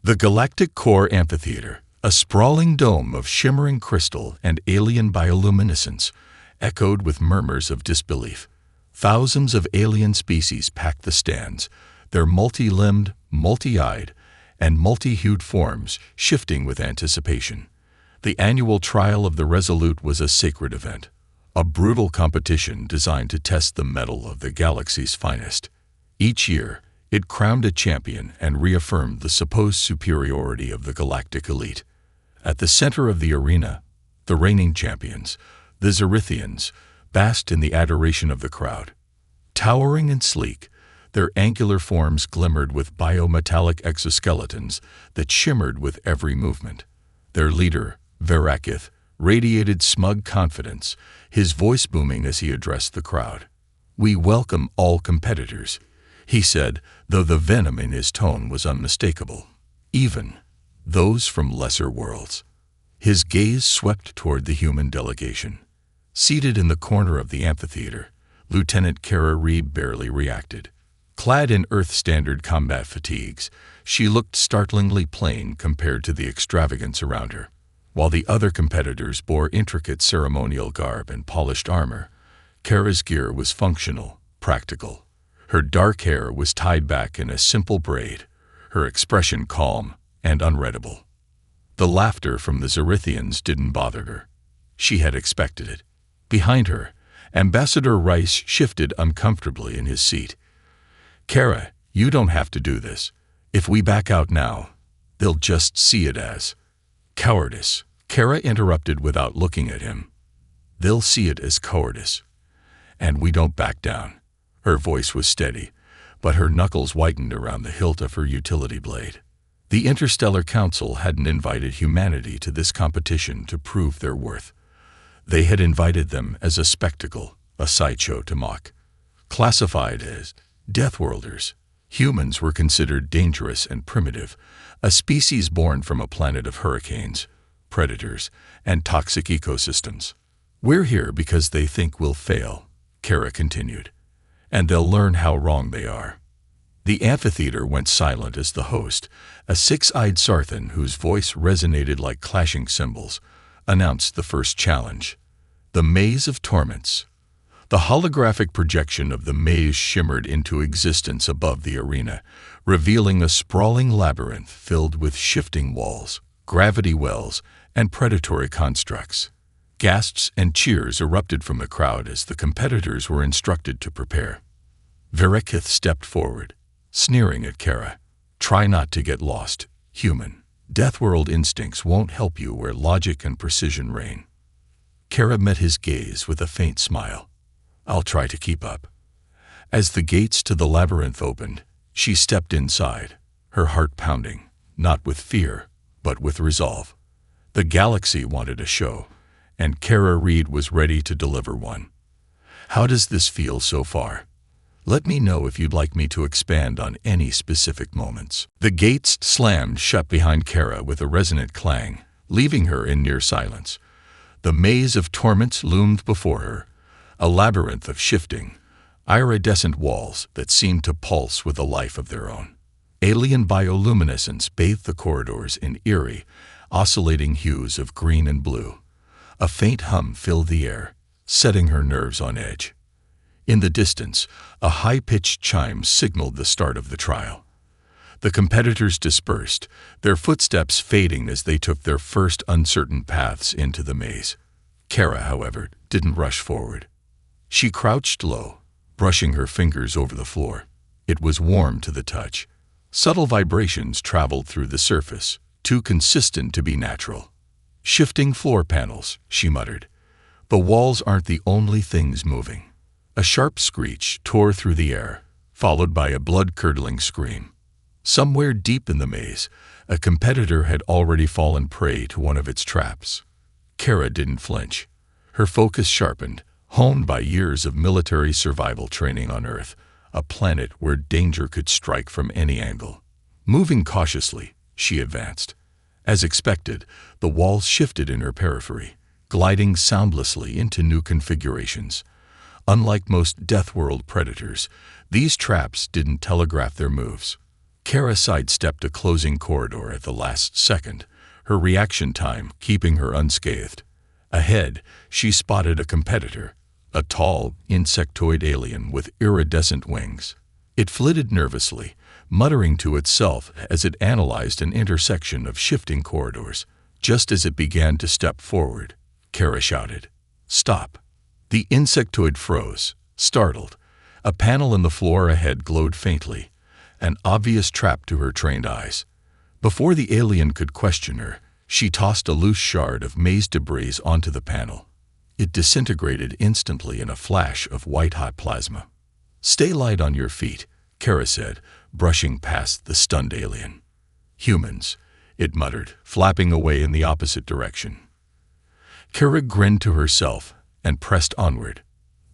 The Galactic Core Amphitheater, a sprawling dome of shimmering crystal and alien bioluminescence, echoed with murmurs of disbelief. Thousands of alien species packed the stands, their multi-limbed, multi-eyed, and multi-hued forms shifting with anticipation. The annual trial of the Resolute was a sacred event, a brutal competition designed to test the mettle of the galaxy's finest. Each year, it crowned a champion and reaffirmed the supposed superiority of the galactic elite. At the center of the arena, the reigning champions, the Zerithians, basked in the adoration of the crowd. Towering and sleek, their angular forms glimmered with biometallic exoskeletons that shimmered with every movement. Their leader, Verakith, radiated smug confidence, his voice booming as he addressed the crowd. "We welcome all competitors," he said, though the venom in his tone was unmistakable. "Even those from lesser worlds." His gaze swept toward the human delegation. Seated in the corner of the amphitheater, Lieutenant Kara Reeb barely reacted. Clad in Earth-standard combat fatigues, she looked startlingly plain compared to the extravagance around her. While the other competitors bore intricate ceremonial garb and polished armor, Kara's gear was functional, practical. Her dark hair was tied back in a simple braid, her expression calm and unreadable. The laughter from the Zerithians didn't bother her. She had expected it. Behind her, Ambassador Rice shifted uncomfortably in his seat. "Kara, you don't have to do this. If we back out now, they'll just see it as cowardice." Kara interrupted without looking at him. "They'll see it as cowardice. And we don't back down." Her voice was steady, but her knuckles whitened around the hilt of her utility blade. The Interstellar Council hadn't invited humanity to this competition to prove their worth. They had invited them as a spectacle, a sideshow to mock. Classified as Deathworlders, humans were considered dangerous and primitive, a species born from a planet of hurricanes, predators, and toxic ecosystems. "We're here because they think we'll fail," Kara continued, "and they'll learn how wrong they are." The amphitheater went silent as the host, a six-eyed Sarthan whose voice resonated like clashing cymbals, announced the first challenge. The Maze of Torments. The holographic projection of the maze shimmered into existence above the arena, revealing a sprawling labyrinth filled with shifting walls, gravity wells, and predatory constructs. Gasps and cheers erupted from the crowd as the competitors were instructed to prepare. Verakith stepped forward, sneering at Kara. "Try not to get lost, human. Deathworld instincts won't help you where logic and precision reign." Kara met his gaze with a faint smile. "I'll try to keep up." As the gates to the labyrinth opened, she stepped inside, her heart pounding, not with fear, but with resolve. The galaxy wanted a show, and Kara Reed was ready to deliver one. "How does this feel so far? Let me know if you'd like me to expand on any specific moments." The gates slammed shut behind Kara with a resonant clang, leaving her in near silence. The maze of torments loomed before her, a labyrinth of shifting, iridescent walls that seemed to pulse with a life of their own. Alien bioluminescence bathed the corridors in eerie, oscillating hues of green and blue. A faint hum filled the air, setting her nerves on edge. In the distance, a high-pitched chime signaled the start of the trial. The competitors dispersed, their footsteps fading as they took their first uncertain paths into the maze. Kara, however, didn't rush forward. She crouched low, brushing her fingers over the floor. It was warm to the touch. Subtle vibrations traveled through the surface, too consistent to be natural. "Shifting floor panels," she muttered. "The walls aren't the only things moving." A sharp screech tore through the air, followed by a blood-curdling scream. Somewhere deep in the maze, a competitor had already fallen prey to one of its traps. Kara didn't flinch. Her focus sharpened, honed by years of military survival training on Earth, a planet where danger could strike from any angle. Moving cautiously, she advanced. As expected, the walls shifted in her periphery, gliding soundlessly into new configurations. Unlike most Deathworld predators, these traps didn't telegraph their moves. Kara sidestepped a closing corridor at the last second, her reaction time keeping her unscathed. Ahead, she spotted a competitor, a tall, insectoid alien with iridescent wings. It flitted nervously, muttering to itself as it analyzed an intersection of shifting corridors. Just as it began to step forward, Kara shouted, "Stop!" The insectoid froze, startled. A panel in the floor ahead glowed faintly, an obvious trap to her trained eyes. Before the alien could question her, she tossed a loose shard of maze debris onto the panel. It disintegrated instantly in a flash of white-hot plasma. "Stay light on your feet," Kara said, brushing past the stunned alien. "Humans," it muttered, flapping away in the opposite direction. Kara grinned to herself and pressed onward.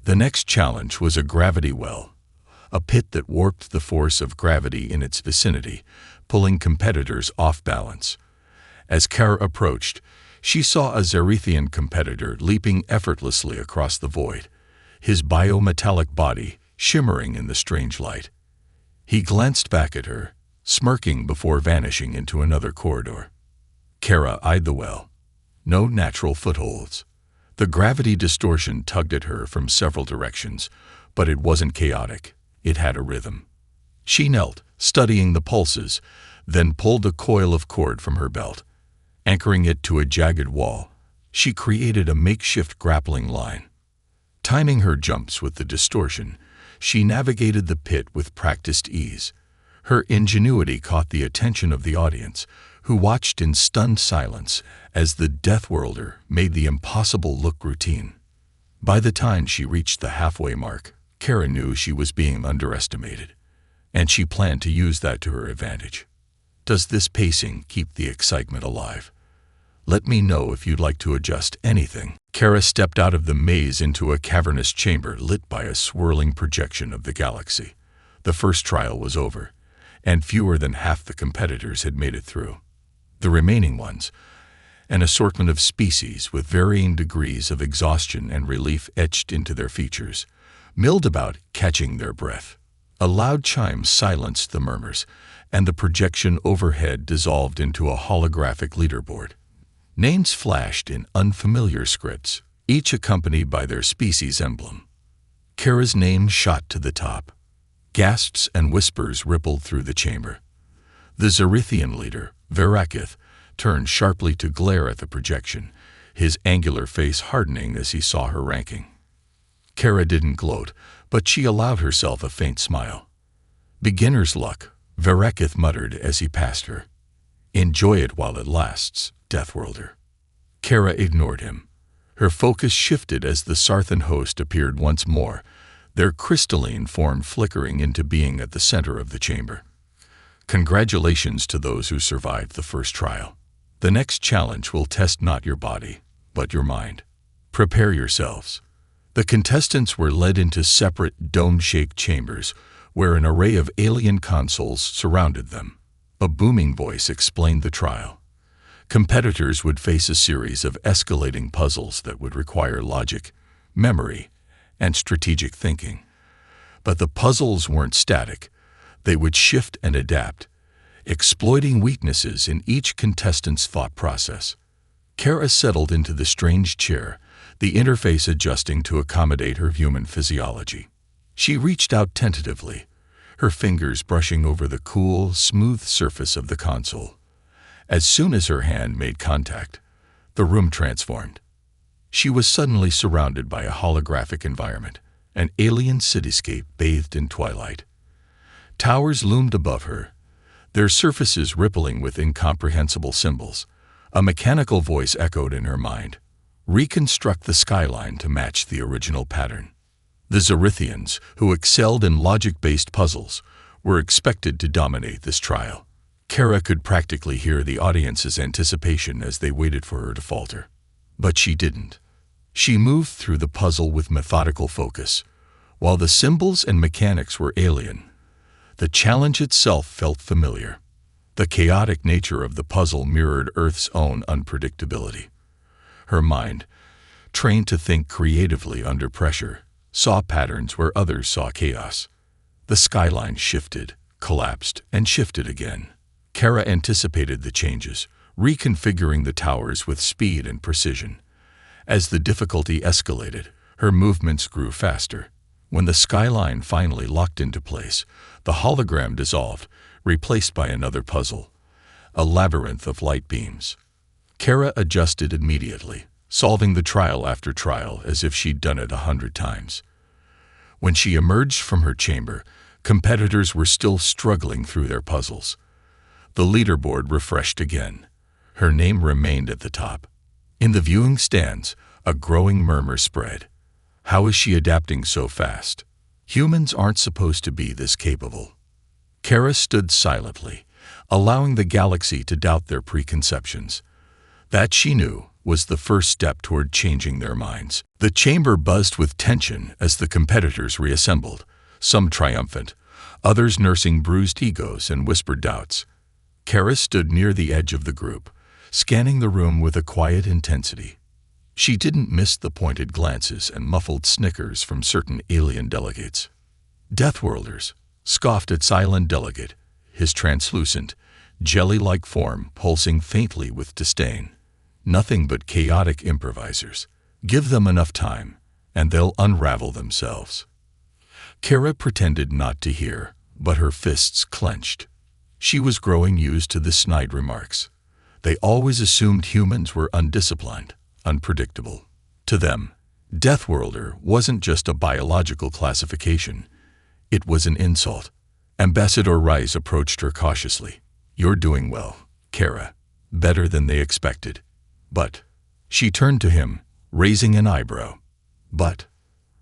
The next challenge was a gravity well, a pit that warped the force of gravity in its vicinity, pulling competitors off balance. As Kara approached, she saw a Xerethian competitor leaping effortlessly across the void, his biometallic body shimmering in the strange light. He glanced back at her, smirking before vanishing into another corridor. Kara eyed the well. No natural footholds. The gravity distortion tugged at her from several directions, but it wasn't chaotic. It had a rhythm. She knelt, studying the pulses, then pulled a coil of cord from her belt. Anchoring it to a jagged wall, she created a makeshift grappling line. Timing her jumps with the distortion, she navigated the pit with practiced ease. Her ingenuity caught the attention of the audience, who watched in stunned silence as the Deathworlder made the impossible look routine. By the time she reached the halfway mark, Kara knew she was being underestimated, and she planned to use that to her advantage. Does this pacing keep the excitement alive? Let me know if you'd like to adjust anything. Kara stepped out of the maze into a cavernous chamber lit by a swirling projection of the galaxy. The first trial was over, and fewer than half the competitors had made it through. The remaining ones, an assortment of species with varying degrees of exhaustion and relief etched into their features, milled about, catching their breath. A loud chime silenced the murmurs, and the projection overhead dissolved into a holographic leaderboard. Names flashed in unfamiliar scripts, each accompanied by their species emblem. Kara's name shot to the top. Gasps and whispers rippled through the chamber. The Xerethian leader, Verakith, turned sharply to glare at the projection, his angular face hardening as he saw her ranking. Kara didn't gloat, but she allowed herself a faint smile. "Beginner's luck," Verakith muttered as he passed her. "Enjoy it while it lasts, Deathworlder." Kara ignored him. Her focus shifted as the Sarthan host appeared once more, their crystalline form flickering into being at the center of the chamber. Congratulations to those who survived the first trial. The next challenge will test not your body, but your mind. Prepare yourselves. The contestants were led into separate dome-shaped chambers where an array of alien consoles surrounded them. A booming voice explained the trial. Competitors would face a series of escalating puzzles that would require logic, memory, and strategic thinking. But the puzzles weren't static. They would shift and adapt, exploiting weaknesses in each contestant's thought process. Kara settled into the strange chair, the interface adjusting to accommodate her human physiology. She reached out tentatively, her fingers brushing over the cool, smooth surface of the console. As soon as her hand made contact, the room transformed. She was suddenly surrounded by a holographic environment, an alien cityscape bathed in twilight. Towers loomed above her, their surfaces rippling with incomprehensible symbols. A mechanical voice echoed in her mind. Reconstruct the skyline to match the original pattern. The Xerethians, who excelled in logic-based puzzles, were expected to dominate this trial. Kara could practically hear the audience's anticipation as they waited for her to falter. But she didn't. She moved through the puzzle with methodical focus. While the symbols and mechanics were alien, the challenge itself felt familiar. The chaotic nature of the puzzle mirrored Earth's own unpredictability. Her mind, trained to think creatively under pressure, saw patterns where others saw chaos. The skyline shifted, collapsed and shifted again. Kara anticipated the changes, reconfiguring the towers with speed and precision. As the difficulty escalated, her movements grew faster. When the skyline finally locked into place, the hologram dissolved, replaced by another puzzle, a labyrinth of light beams. Kara adjusted immediately, solving the trial after trial as if she'd done it 100 times. When she emerged from her chamber, competitors were still struggling through their puzzles. The leaderboard refreshed again. Her name remained at the top. In the viewing stands, a growing murmur spread. How is she adapting so fast? Humans aren't supposed to be this capable. Kara stood silently, allowing the galaxy to doubt their preconceptions. That, she knew, was the first step toward changing their minds. The chamber buzzed with tension as the competitors reassembled, some triumphant, others nursing bruised egos and whispered doubts. Kara stood near the edge of the group, scanning the room with a quiet intensity. She didn't miss the pointed glances and muffled snickers from certain alien delegates. Deathworlders scoffed at silent delegate, his translucent, jelly-like form pulsing faintly with disdain. Nothing but chaotic improvisers. Give them enough time, and they'll unravel themselves. Kara pretended not to hear, but her fists clenched. She was growing used to the snide remarks. They always assumed humans were undisciplined, unpredictable. To them, Deathworlder wasn't just a biological classification. It was an insult. Ambassador Rice approached her cautiously. "You're doing well, Kara. Better than they expected. But..." She turned to him, raising an eyebrow. "But..."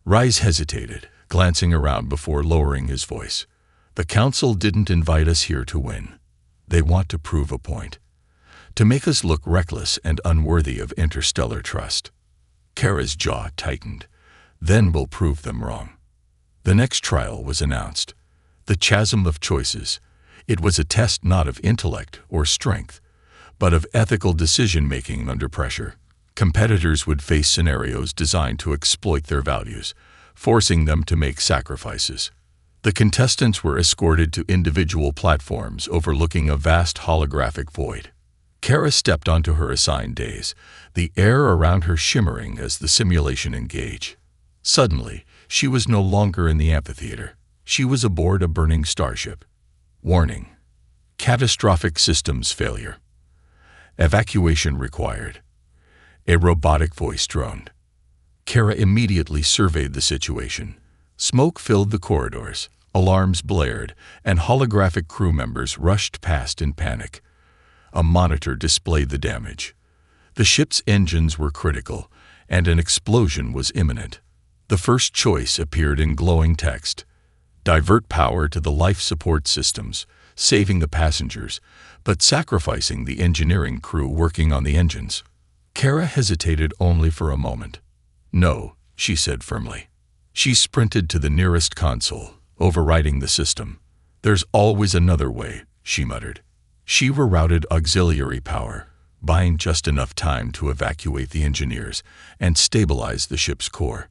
Rice hesitated, glancing around before lowering his voice. "The Council didn't invite us here to win. They want to prove a point. To make us look reckless and unworthy of interstellar trust." Kara's jaw tightened. "Then we'll prove them wrong." The next trial was announced. The Chasm of Choices. It was a test not of intellect or strength, but of ethical decision-making under pressure. Competitors would face scenarios designed to exploit their values, forcing them to make sacrifices. The contestants were escorted to individual platforms overlooking a vast holographic void. Kara stepped onto her assigned dais, the air around her shimmering as the simulation engaged. Suddenly, she was no longer in the amphitheater. She was aboard a burning starship. Warning: catastrophic systems failure. Evacuation required. A robotic voice droned. Kara immediately surveyed the situation. Smoke filled the corridors, alarms blared, and holographic crew members rushed past in panic. A monitor displayed the damage. The ship's engines were critical, and an explosion was imminent. The first choice appeared in glowing text: divert power to the life support systems, saving the passengers, but sacrificing the engineering crew working on the engines. Kara hesitated only for a moment. "No," she said firmly. She sprinted to the nearest console, overriding the system. "There's always another way," she muttered. She rerouted auxiliary power, buying just enough time to evacuate the engineers and stabilize the ship's core.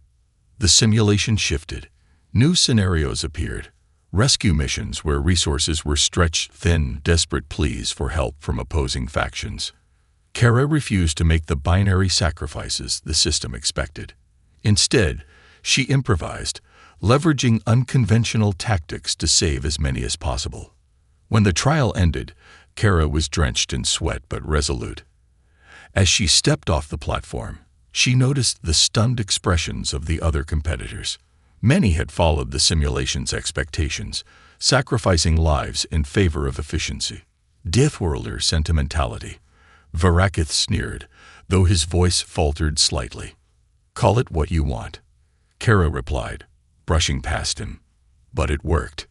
The simulation shifted. New scenarios appeared. Rescue missions where resources were stretched thin, desperate pleas for help from opposing factions. Kara refused to make the binary sacrifices the system expected. Instead, she improvised, leveraging unconventional tactics to save as many as possible. When the trial ended, Kara was drenched in sweat but resolute. As she stepped off the platform, she noticed the stunned expressions of the other competitors. Many had followed the simulation's expectations, sacrificing lives in favor of efficiency. Deathworlder sentimentality. Varakith sneered, though his voice faltered slightly. "Call it what you want," Kara replied, brushing past him. But it worked.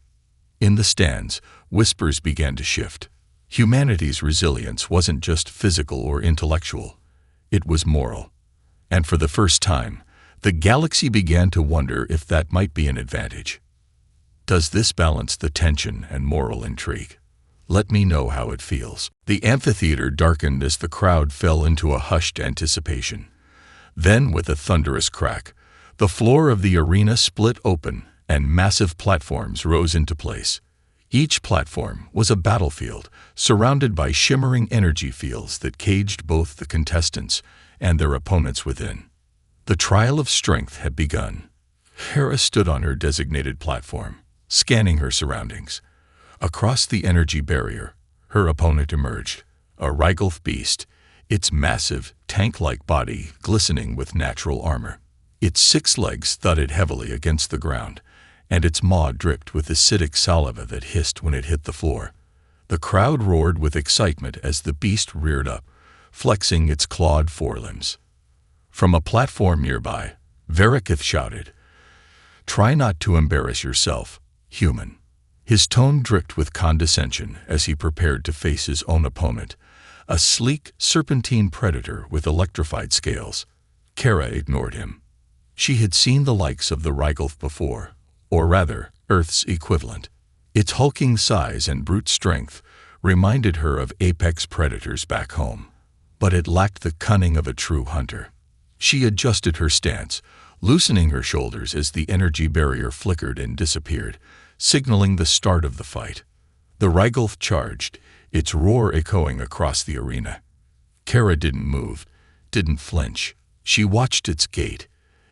In the stands, whispers began to shift. Humanity's resilience wasn't just physical or intellectual. It was moral. And for the first time, the galaxy began to wonder if that might be an advantage. Does this balance the tension and moral intrigue? Let me know how it feels. The amphitheater darkened as the crowd fell into a hushed anticipation. Then, with a thunderous crack, the floor of the arena split open and massive platforms rose into place. Each platform was a battlefield, surrounded by shimmering energy fields that caged both the contestants and their opponents within. The trial of strength had begun. Hera stood on her designated platform, scanning her surroundings. Across the energy barrier, her opponent emerged, a Rygolth beast, its massive, tank-like body glistening with natural armor. Its 6 legs thudded heavily against the ground, and its maw dripped with acidic saliva that hissed when it hit the floor. The crowd roared with excitement as the beast reared up, flexing its clawed forelimbs. From a platform nearby, Varakith shouted, "Try not to embarrass yourself, human." His tone dripped with condescension as he prepared to face his own opponent, a sleek, serpentine predator with electrified scales. Kara ignored him. She had seen the likes of the Rygolth before, or rather, Earth's equivalent. Its hulking size and brute strength reminded her of apex predators back home, but it lacked the cunning of a true hunter. She adjusted her stance, loosening her shoulders as the energy barrier flickered and disappeared, signaling the start of the fight. The Rygolth charged, its roar echoing across the arena. Kara didn't move, didn't flinch. She watched its gait,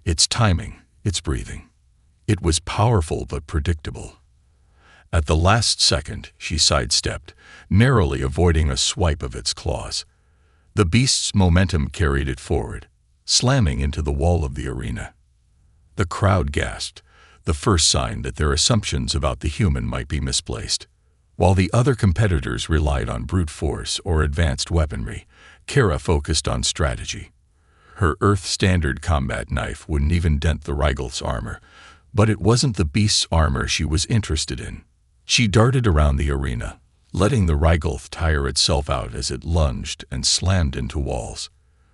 its timing, its breathing. It was powerful but predictable. At the last second, she sidestepped, narrowly avoiding a swipe of its claws. The beast's momentum carried it forward, slamming into the wall of the arena. The crowd gasped, the first sign that their assumptions about the human might be misplaced. While the other competitors relied on brute force or advanced weaponry, Kara focused on strategy. Her Earth-standard combat knife wouldn't even dent the Rygolth's armor, but it wasn't the beast's armor she was interested in. She darted around the arena, letting the Rygolth tire itself out as it lunged and slammed into walls.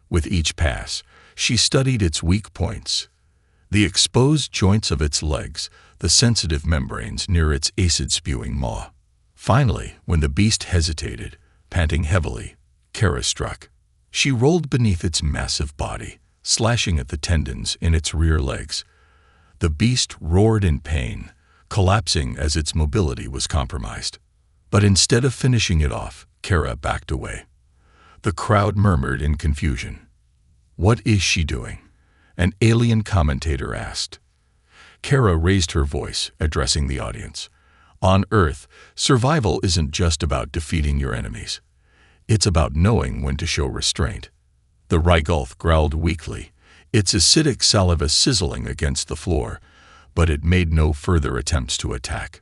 With each pass, she studied its weak points. The exposed joints of its legs, the sensitive membranes near its acid-spewing maw. Finally, when the beast hesitated, panting heavily, Kara struck. She rolled beneath its massive body, slashing at the tendons in its rear legs. The beast roared in pain, collapsing as its mobility was compromised. But instead of finishing it off, Kara backed away. The crowd murmured in confusion. "What is she doing?" An alien commentator asked. Kara raised her voice, addressing the audience. On Earth, survival isn't just about defeating your enemies. It's about knowing when to show restraint. The Rygolth growled weakly, its acidic saliva sizzling against the floor, but it made no further attempts to attack.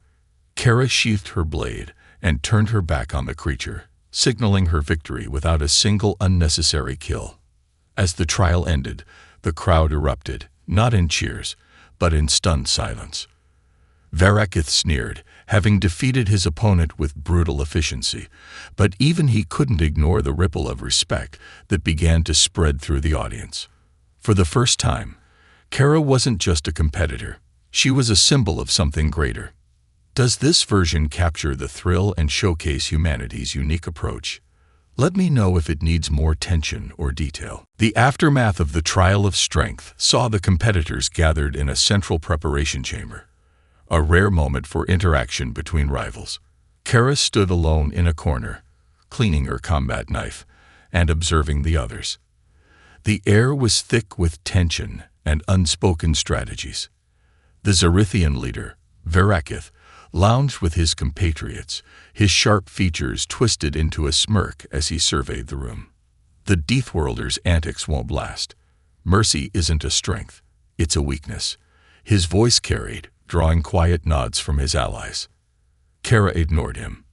Kara sheathed her blade and turned her back on the creature, signaling her victory without a single unnecessary kill. As the trial ended, the crowd erupted, not in cheers, but in stunned silence. Varakith sneered, having defeated his opponent with brutal efficiency, but even he couldn't ignore the ripple of respect that began to spread through the audience. For the first time, Kara wasn't just a competitor, she was a symbol of something greater. Does this version capture the thrill and showcase humanity's unique approach? Let me know if it needs more tension or detail. The aftermath of the trial of strength saw the competitors gathered in a central preparation chamber, a rare moment for interaction between rivals. Kara stood alone in a corner, cleaning her combat knife and observing the others. The air was thick with tension and unspoken strategies. The Zarithian leader, Varakith, lounged with his compatriots, his sharp features twisted into a smirk as he surveyed the room. The Deathworlder's antics won't last. Mercy isn't a strength, it's a weakness. His voice carried, drawing quiet nods from his allies. Kara ignored him.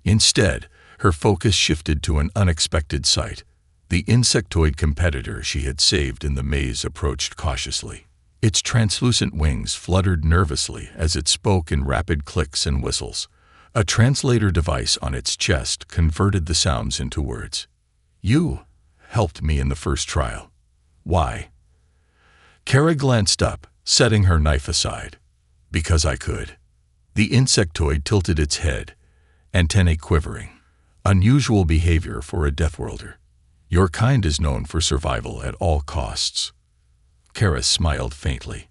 Instead, her focus shifted to an unexpected sight. The insectoid competitor she had saved in the maze approached cautiously. Its translucent wings fluttered nervously as it spoke in rapid clicks and whistles. A translator device on its chest converted the sounds into words. "You helped me in the first trial. Why?" Kara glanced up, setting her knife aside. "Because I could." The insectoid tilted its head, antennae quivering. Unusual behavior for a Deathworlder. Your kind is known for survival at all costs. Kara smiled faintly.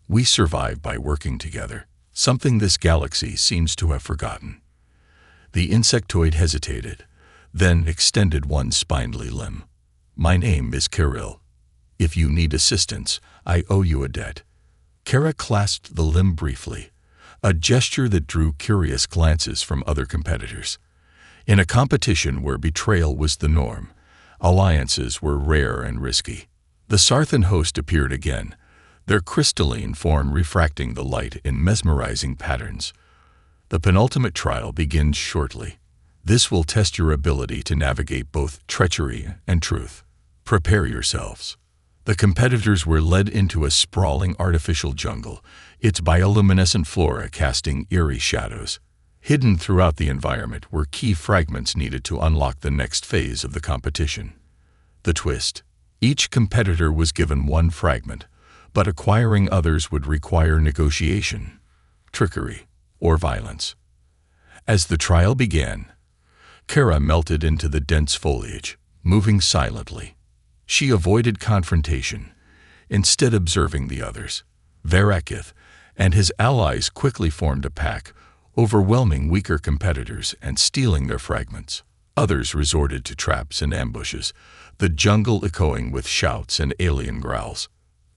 We survive by working together, something this galaxy seems to have forgotten. The insectoid hesitated, then extended one spindly limb. "My name is Kirill. If you need assistance, I owe you a debt." Kara clasped the limb briefly, a gesture that drew curious glances from other competitors. In a competition where betrayal was the norm, alliances were rare and risky. The Sarthan host appeared again, their crystalline form refracting the light in mesmerizing patterns. The penultimate trial begins shortly. This will test your ability to navigate both treachery and truth. Prepare yourselves. The competitors were led into a sprawling artificial jungle, its bioluminescent flora casting eerie shadows. Hidden throughout the environment were key fragments needed to unlock the next phase of the competition. The twist: each competitor was given one fragment, but acquiring others would require negotiation, trickery, or violence. As the trial began, Kara melted into the dense foliage, moving silently. She avoided confrontation, instead observing the others. Varakith and his allies quickly formed a pack, overwhelming weaker competitors and stealing their fragments. Others resorted to traps and ambushes, the jungle echoing with shouts and alien growls.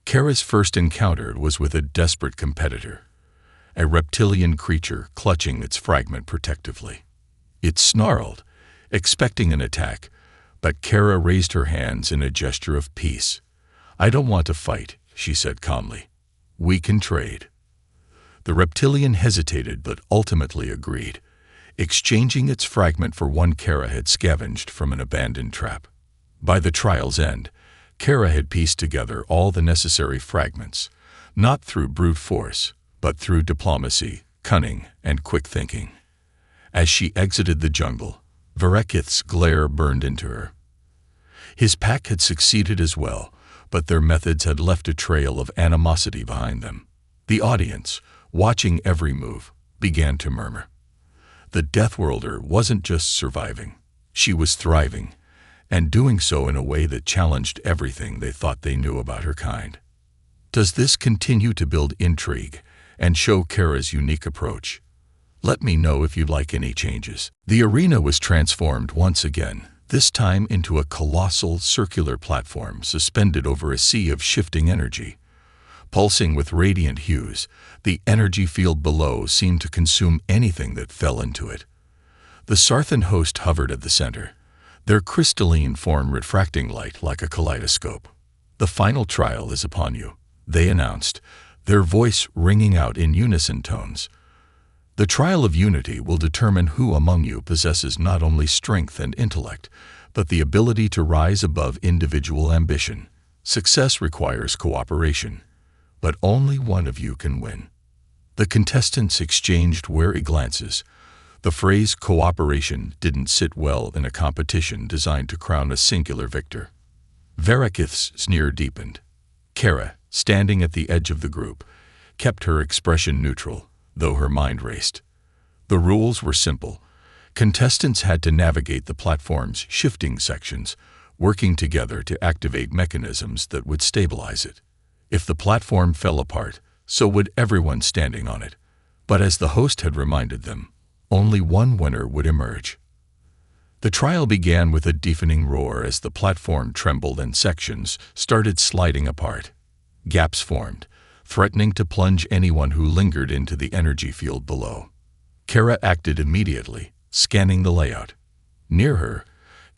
Kara's first encounter was with a desperate competitor, a reptilian creature clutching its fragment protectively. It snarled, expecting an attack, but Kara raised her hands in a gesture of peace. "I don't want to fight," she said calmly. "We can trade." The reptilian hesitated but ultimately agreed, exchanging its fragment for one Kara had scavenged from an abandoned trap. By the trial's end, Kara had pieced together all the necessary fragments, not through brute force, but through diplomacy, cunning, and quick thinking. As she exited the jungle, Varakith's glare burned into her. His pack had succeeded as well, but their methods had left a trail of animosity behind them. The audience, watching every move, began to murmur. The Deathworlder wasn't just surviving, she was thriving, and doing so in a way that challenged everything they thought they knew about her kind. Does this continue to build intrigue and show Kara's unique approach? Let me know if you'd like any changes. The arena was transformed once again, this time into a colossal circular platform suspended over a sea of shifting energy. Pulsing with radiant hues, the energy field below seemed to consume anything that fell into it. The Sarthan host hovered at the center, their crystalline form refracting light like a kaleidoscope. "The final trial is upon you," they announced, their voice ringing out in unison tones. "The trial of unity will determine who among you possesses not only strength and intellect, but the ability to rise above individual ambition. Success requires cooperation, but only one of you can win." The contestants exchanged wary glances. The phrase cooperation didn't sit well in a competition designed to crown a singular victor. Varakith's sneer deepened. Kara, standing at the edge of the group, kept her expression neutral, though her mind raced. The rules were simple. Contestants had to navigate the platform's shifting sections, working together to activate mechanisms that would stabilize it. If the platform fell apart, so would everyone standing on it. But as the host had reminded them, only one winner would emerge. The trial began with a deafening roar as the platform trembled and sections started sliding apart. Gaps formed, threatening to plunge anyone who lingered into the energy field below. Kara acted immediately, scanning the layout. Near her,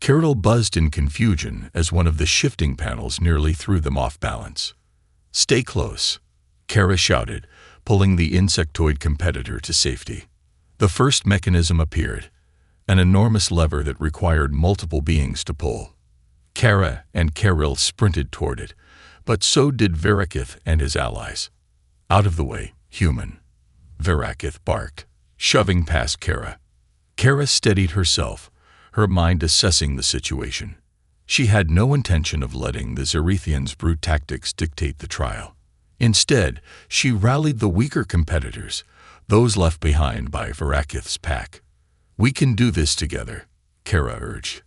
Kirill buzzed in confusion as one of the shifting panels nearly threw them off balance. "Stay close," Kara shouted, pulling the insectoid competitor to safety. The first mechanism appeared, an enormous lever that required multiple beings to pull. Kara and Kirill sprinted toward it, but so did Varakith and his allies. "Out of the way, human," Varakith barked, shoving past Kara. Kara steadied herself, her mind assessing the situation. She had no intention of letting the Zerethians' brute tactics dictate the trial. Instead, she rallied the weaker competitors, those left behind by Varakith's pack. "We can do this together," Kara urged.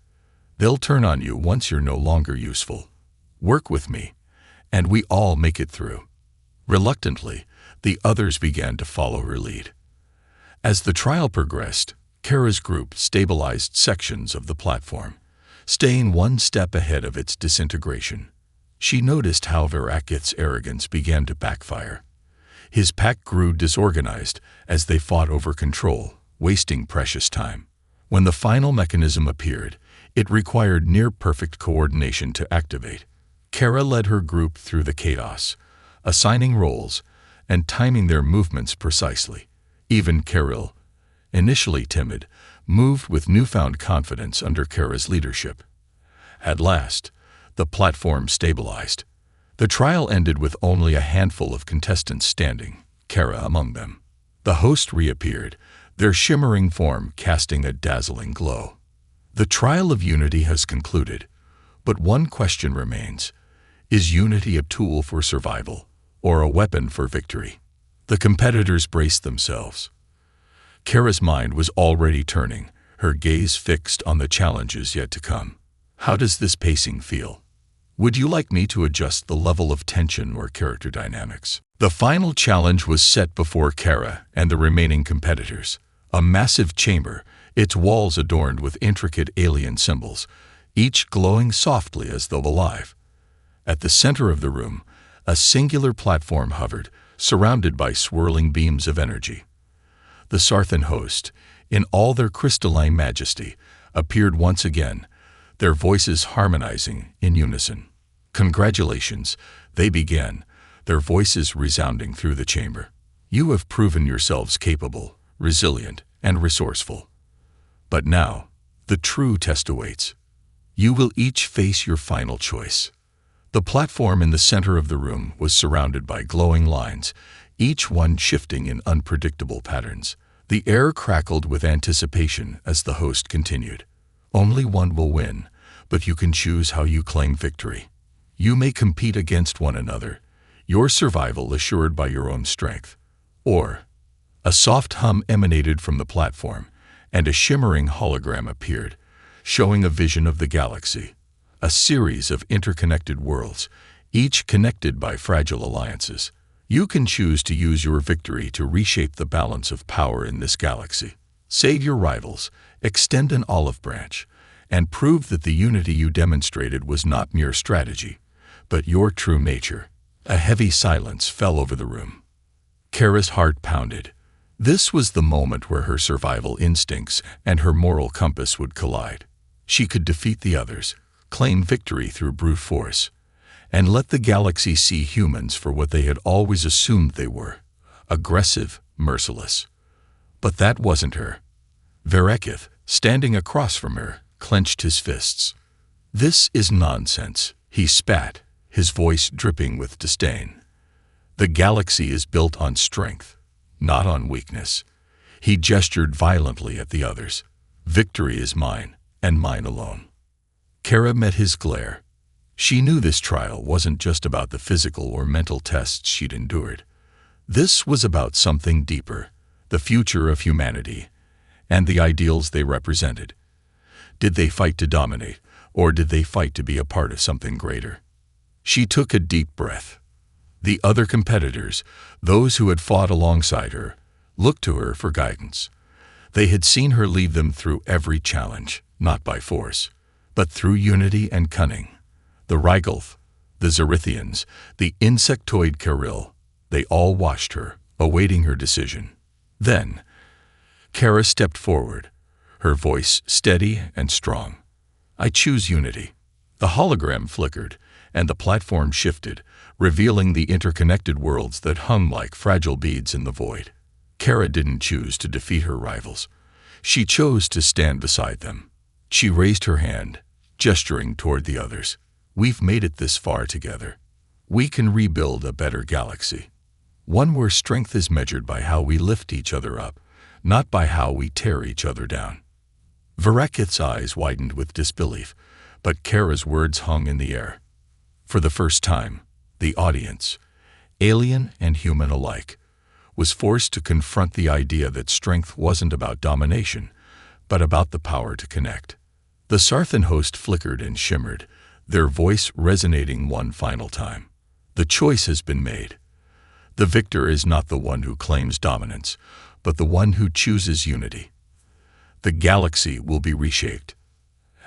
"They'll turn on you once you're no longer useful. Work with me, and we all make it through." Reluctantly, the others began to follow her lead. As the trial progressed, Kara's group stabilized sections of the platform, staying one step ahead of its disintegration. She noticed how Verakith's arrogance began to backfire. His pack grew disorganized as they fought over control, wasting precious time. When the final mechanism appeared, it required near-perfect coordination to activate. Kara led her group through the chaos, assigning roles and timing their movements precisely. Even Kirill, initially timid, moved with newfound confidence under Kara's leadership. At last, the platform stabilized. The trial ended with only a handful of contestants standing, Kara among them. The host reappeared, their shimmering form casting a dazzling glow. The trial of unity has concluded, but one question remains. Is unity a tool for survival or a weapon for victory? The competitors braced themselves. Kara's mind was already turning, her gaze fixed on the challenges yet to come. How does this pacing feel? Would you like me to adjust the level of tension or character dynamics? The final challenge was set before Kara and the remaining competitors. A massive chamber, its walls adorned with intricate alien symbols, each glowing softly as though alive. At the center of the room, a singular platform hovered, surrounded by swirling beams of energy. The Sarthan host, in all their crystalline majesty, appeared once again, their voices harmonizing in unison. Congratulations, they began, their voices resounding through the chamber. You have proven yourselves capable, resilient, and resourceful. But now, the true test awaits. You will each face your final choice. The platform in the center of the room was surrounded by glowing lines, each one shifting in unpredictable patterns. The air crackled with anticipation as the host continued. Only one will win, but you can choose how you claim victory. You may compete against one another, your survival assured by your own strength. Or, a soft hum emanated from the platform, and a shimmering hologram appeared, showing a vision of the galaxy, a series of interconnected worlds, each connected by fragile alliances. You can choose to use your victory to reshape the balance of power in this galaxy. Save your rivals, extend an olive branch, and prove that the unity you demonstrated was not mere strategy, but your true nature. A heavy silence fell over the room. Kara's heart pounded. This was the moment where her survival instincts and her moral compass would collide. She could defeat the others, claim victory through brute force, and let the galaxy see humans for what they had always assumed they were, aggressive, merciless. But that wasn't her. Verakith, standing across from her, clenched his fists. This is nonsense, he spat, his voice dripping with disdain. The galaxy is built on strength, not on weakness. He gestured violently at the others. Victory is mine, and mine alone. Kara met his glare. She knew this trial wasn't just about the physical or mental tests she'd endured. This was about something deeper, the future of humanity, and the ideals they represented. Did they fight to dominate, or did they fight to be a part of something greater? She took a deep breath. The other competitors, those who had fought alongside her, looked to her for guidance. They had seen her lead them through every challenge, not by force, but through unity and cunning. The Rygelth, the Zerithians, the insectoid Kirill, they all watched her, awaiting her decision. Then, Kara stepped forward, her voice steady and strong. I choose unity. The hologram flickered, and the platform shifted, revealing the interconnected worlds that hung like fragile beads in the void. Kara didn't choose to defeat her rivals. She chose to stand beside them. She raised her hand, gesturing toward the others. We've made it this far together. We can rebuild a better galaxy. One where strength is measured by how we lift each other up, not by how we tear each other down. Verakith's eyes widened with disbelief, but Kara's words hung in the air. For the first time, the audience, alien and human alike, was forced to confront the idea that strength wasn't about domination, but about the power to connect. The Sarthan host flickered and shimmered, their voice resonating one final time. The choice has been made. The victor is not the one who claims dominance, but the one who chooses unity. The galaxy will be reshaped.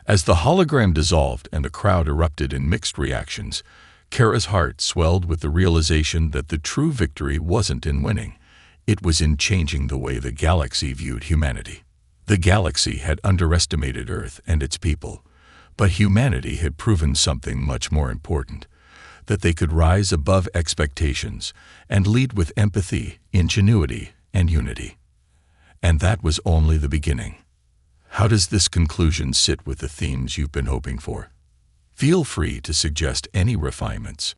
As the hologram dissolved and the crowd erupted in mixed reactions, Kara's heart swelled with the realization that the true victory wasn't in winning. It was in changing the way the galaxy viewed humanity. The galaxy had underestimated Earth and its people, but humanity had proven something much more important, that they could rise above expectations and lead with empathy, ingenuity, and unity. And that was only the beginning. How does this conclusion sit with the themes you've been hoping for? Feel free to suggest any refinements.